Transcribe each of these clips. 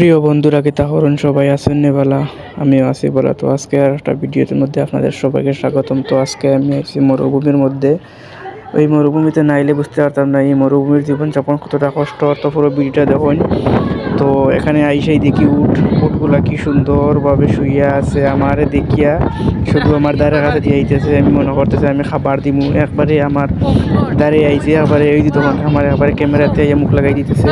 প্রিয় বন্ধুরা কি তাহরুন সবাই আছেন নেবালা, আমিও আছি বলা। তো আজকে আর একটা ভিডিওর মধ্যে আপনাদের সবাইকে স্বাগতম। তো আজকে আমি আছি মরুভূমির মধ্যে। ওই মরুভূমিতে নাইলে বুঝতে পারতাম না এই মরুভূমির জীবনযাপন কতটা কষ্ট। তো পুরো ভিডিওটা দেখুন। তো এখানে আইসাই দেখি উটগুলা কি সুন্দরভাবে শুইয়া আছে। আমারে দেখিয়া শুধু আমার দ্বারের কাছে দিয়ে আইতেছে। আমি মনে করতেছে আমি খাবার দিমু, একবারে আমার দাঁড়িয়ে আইছে। একবারে ওই যে তখন আমার একবারে ক্যামেরাতে মুখ লাগাই দিতেছে।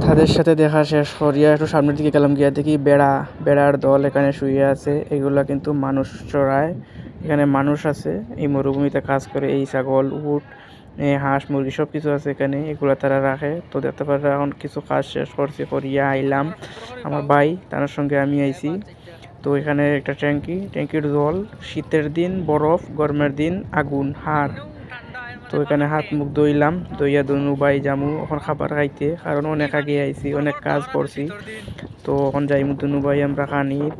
তাদের সাথে দেখা শেষ করিয়া একটু সামনের দিকে গেলাম, গিয়া দেখি বেড়ার দল এখানে শুয়ে আছে। এগুলা কিন্তু মানুষ চড়ায়। এখানে মানুষ আছে, এই মরুভূমিতে কাজ করে। এই ছাগল, উট, হাঁস, মুরগি সব কিছু আছে এখানে, এগুলা তারা রাখে। তো দেখতে পারে এখন কিছু কাজ শেষ করছি, করিয়া আইলাম। আমার ভাই তার সঙ্গে আমি আইছি। তো এখানে একটা ট্যাঙ্কির জল, শীতের দিন বরফ, গরমের দিন আগুন হাড়। তো এখানে হাত মুখ ধুইলাম, ধুইয়া দুনু ভাই জামু এখন খাবার খাইতে, কারণ অনেক আগে আইছি, অনেক কাজ করছি। তো এখন যাইমু দুনু ভাই আমরা খানিত।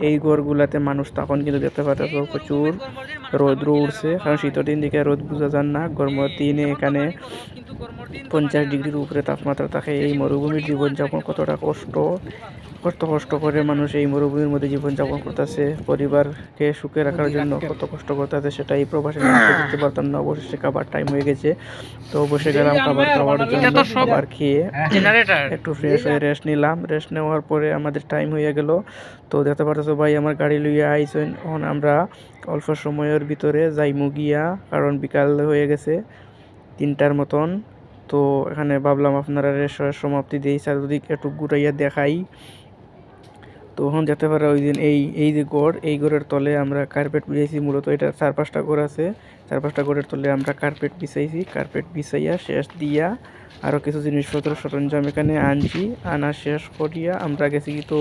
এই ঘরগুলাতে মানুষ তখন কিন্তু দেখতে পাচ্ছ প্রচুর রৌদ্র উঠছে, কারণ শীতের দিন দিকে রোদ বোঝা যান না। গরমের দিনে এখানে 50 ডিগ্রির উপরে তাপমাত্রা থাকে। এই মরুভূমির জীবনযাপন কতটা কষ্ট করে মানুষ এই মরুভূমির মধ্যে জীবনযাপন করতেছে। পরিবারকে সুখে রাখার জন্য কত কষ্ট করতেছে, সেটা এই প্রবাসী মানুষকে বুঝতে পারতাম না। অবশেষে খাবার টাইম হয়ে গেছে, তো বসে গেলাম খাবার খাওয়ার জন্য। খাবার খেয়ে একটু ফ্রেশ হয়ে রেস্ট নিলাম। রেস্ট নেওয়ার পরে আমাদের টাইম হয়ে গেল। তো দেখতে পারতেছো ভাই আমার গাড়ি লইয়া আইসেন। এখন আমরা অল্প সময়ের ভিতরে যাইমু গিয়া, কারণ বিকাল হয়ে গেছে 3টার মতন। তো এখানে ভাবলাম আপনারা রেস্টের সমাপ্তি দিই, চারিদিক একটু ঘুরাইয়া দেখাই। তো এখন যেতে পারে ওই দিন এই যে গড়, এই গড়ের তলে আমরা কার্পেট বিছাইছি। মূলত এটা 4-5টা গড় আছে, 4-5টা গড়ের তলে আমরা কার্পেট বিছাইছি। কার্পেট বিছাইয়া শেষ দিয়া আরও কিছু জিনিসপত্র সরঞ্জাম এখানে আনছি। আনা শেষ করিয়া আমরা গেছি তো